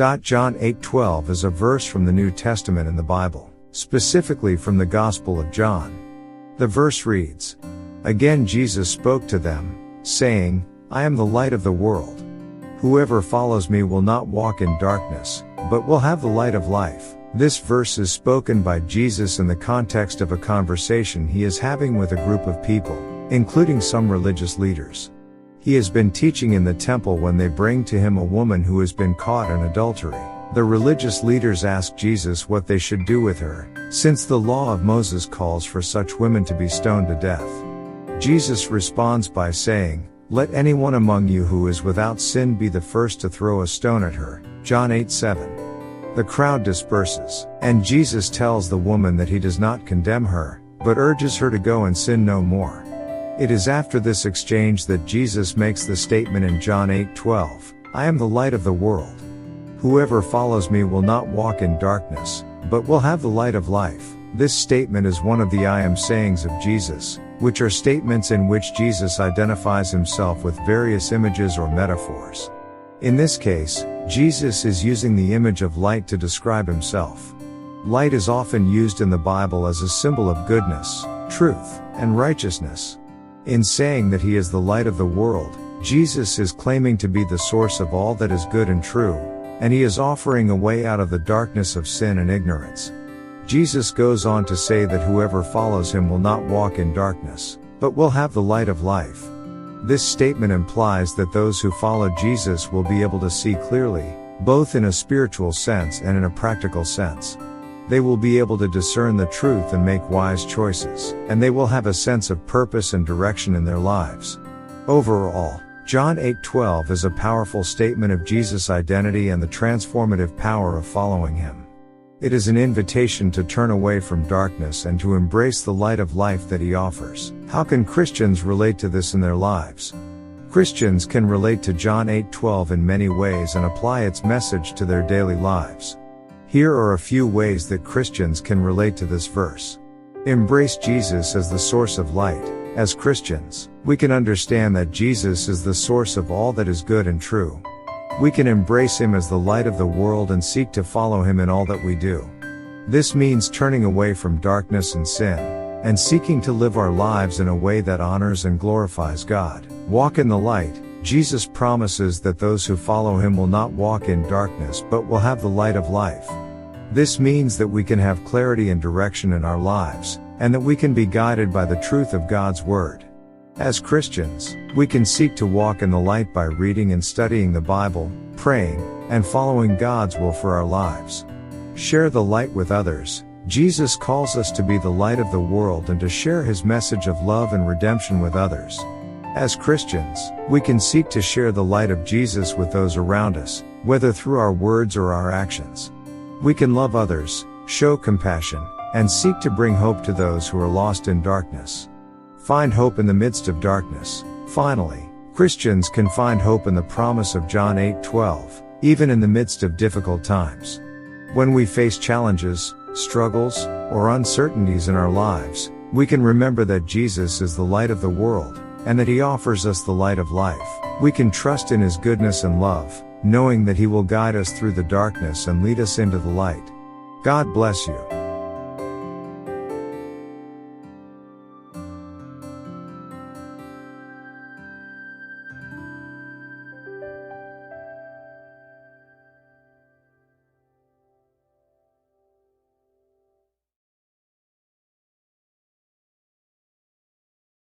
John 8:12 is a verse from the New Testament in the Bible, specifically from the Gospel of John. The verse reads, "Again Jesus spoke to them, saying, I am the light of the world. Whoever follows me will not walk in darkness, but will have the light of life." This verse is spoken by Jesus in the context of a conversation he is having with a group of people, including some religious leaders. He has been teaching in the temple when they bring to him a woman who has been caught in adultery. The religious leaders ask Jesus what they should do with her, since the law of Moses calls for such women to be stoned to death. Jesus responds by saying, "Let anyone among you who is without sin be the first to throw a stone at her." John 8:7. The crowd disperses, and Jesus tells the woman that he does not condemn her, but urges her to go and sin no more. It is after this exchange that Jesus makes the statement in John 8:12, "I am the light of the world. Whoever follows me will not walk in darkness, but will have the light of life." This statement is one of the I am sayings of Jesus, which are statements in which Jesus identifies himself with various images or metaphors. In this case, Jesus is using the image of light to describe himself. Light is often used in the Bible as a symbol of goodness, truth, and righteousness. In saying that he is the light of the world, Jesus is claiming to be the source of all that is good and true, and he is offering a way out of the darkness of sin and ignorance. Jesus goes on to say that whoever follows him will not walk in darkness, but will have the light of life. This statement implies that those who follow Jesus will be able to see clearly, both in a spiritual sense and in a practical sense. They will be able to discern the truth and make wise choices, and they will have a sense of purpose and direction in their lives. Overall, John 8:12 is a powerful statement of Jesus' identity and the transformative power of following him. It is an invitation to turn away from darkness and to embrace the light of life that he offers. How can Christians relate to this in their lives? Christians can relate to John 8:12 in many ways and apply its message to their daily lives. Here are a few ways that Christians can relate to this verse. Embrace Jesus as the source of light. As Christians, we can understand that Jesus is the source of all that is good and true. We can embrace him as the light of the world and seek to follow him in all that we do. This means turning away from darkness and sin, and seeking to live our lives in a way that honors and glorifies God. Walk in the light. Jesus promises that those who follow him will not walk in darkness but will have the light of life. This means that we can have clarity and direction in our lives, and that we can be guided by the truth of God's Word. As Christians, we can seek to walk in the light by reading and studying the Bible, praying, and following God's will for our lives. Share the light with others. Jesus calls us to be the light of the world and to share his message of love and redemption with others. As Christians, we can seek to share the light of Jesus with those around us, whether through our words or our actions. We can love others, show compassion, and seek to bring hope to those who are lost in darkness. Find hope in the midst of darkness. Finally, Christians can find hope in the promise of John 8:12, even in the midst of difficult times. When we face challenges, struggles, or uncertainties in our lives, we can remember that Jesus is the light of the world, and that he offers us the light of life. We can trust in his goodness and love, knowing that he will guide us through the darkness and lead us into the light. God bless you.